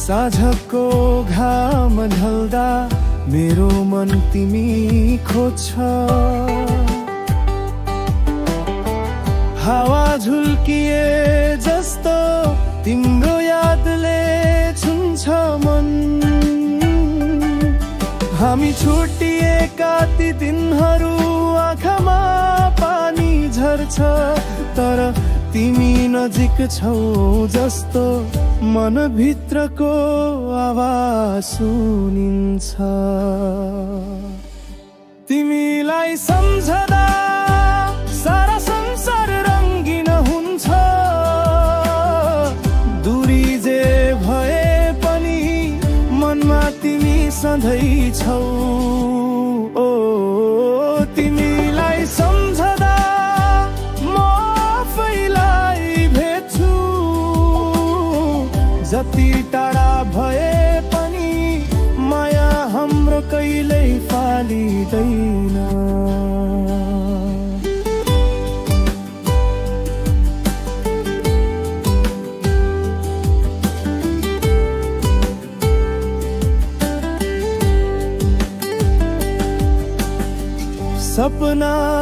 साँझको घाम ढल्दा मेरो मन तिमी खोज्छ। हावा झुल्किए जस्तो तिम्रो यादले छुन्छ मन। हामी छुट्टिएका ती दिनहरू आँखामा पानी झर्छ, तर तिमी नजिक छौ जस्तो मनभित्रको आवाज सुनिन्छ। तिमीलाई सम्झदा सारा संसार रङ्गिन हुन्छ। दूरी जे भए पनि मनमा तिमी सधैँ छौ। ओ तिमीलाई सम्झदा म आफैलाई भेट्छु। जति टाढा भए पनि माया हाम्रो कहिल्यै फालिँदैन।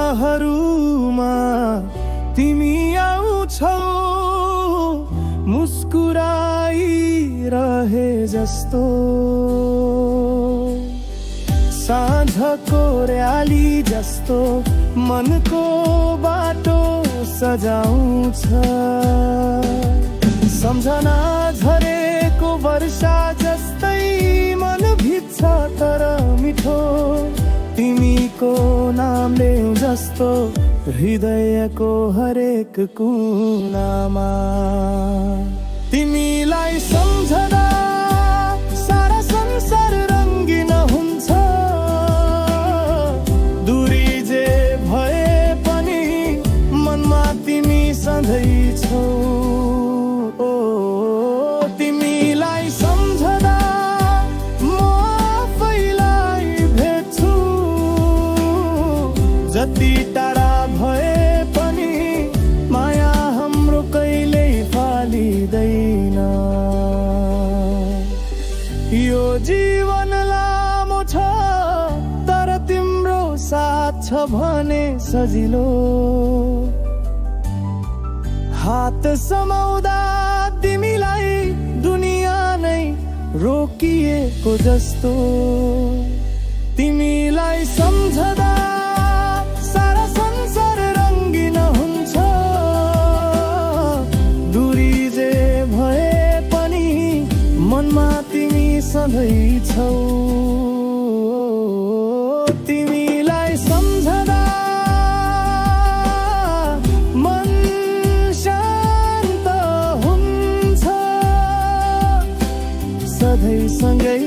सपनाहरूमा तिमी आउँछौ, मुस्कुराइरहे जस्तो। साँझको र्याली जस्तो मनको बाटो सजाउँछ। सम्झना झरेको वर्षा जस्तै मन भिज्छ, तर मिठो तिमीको नामले जस्तो हृदयको हरेक कुनामा। तिमीलाई सम्झदा सारा संसार रङ्गिन हुन्छ। दूरी जे भए पनि मनमा तिमी सधैँ छौ। ओ तिमीलाई सम्झदा म आफैलाई भेट्छु। जति टाढा भए पनि माया हाम्रो कहिल्यै फालिँदैन। यो जीवन लामो छ, तर तिम्रो साथ छ भने सजिलो। हात समाउँदा तिमीलाई दुनिया नै रोकिएको जस्तो। तिमीलाई सम्झदा सारा संसार रङ्गिन हुन्छ। दूरी जे भए पनि मनमा तिमी सधैँ छौ। तिमीलाई सम्झदा मन शान्त हुन्छ। सधैँ सँगै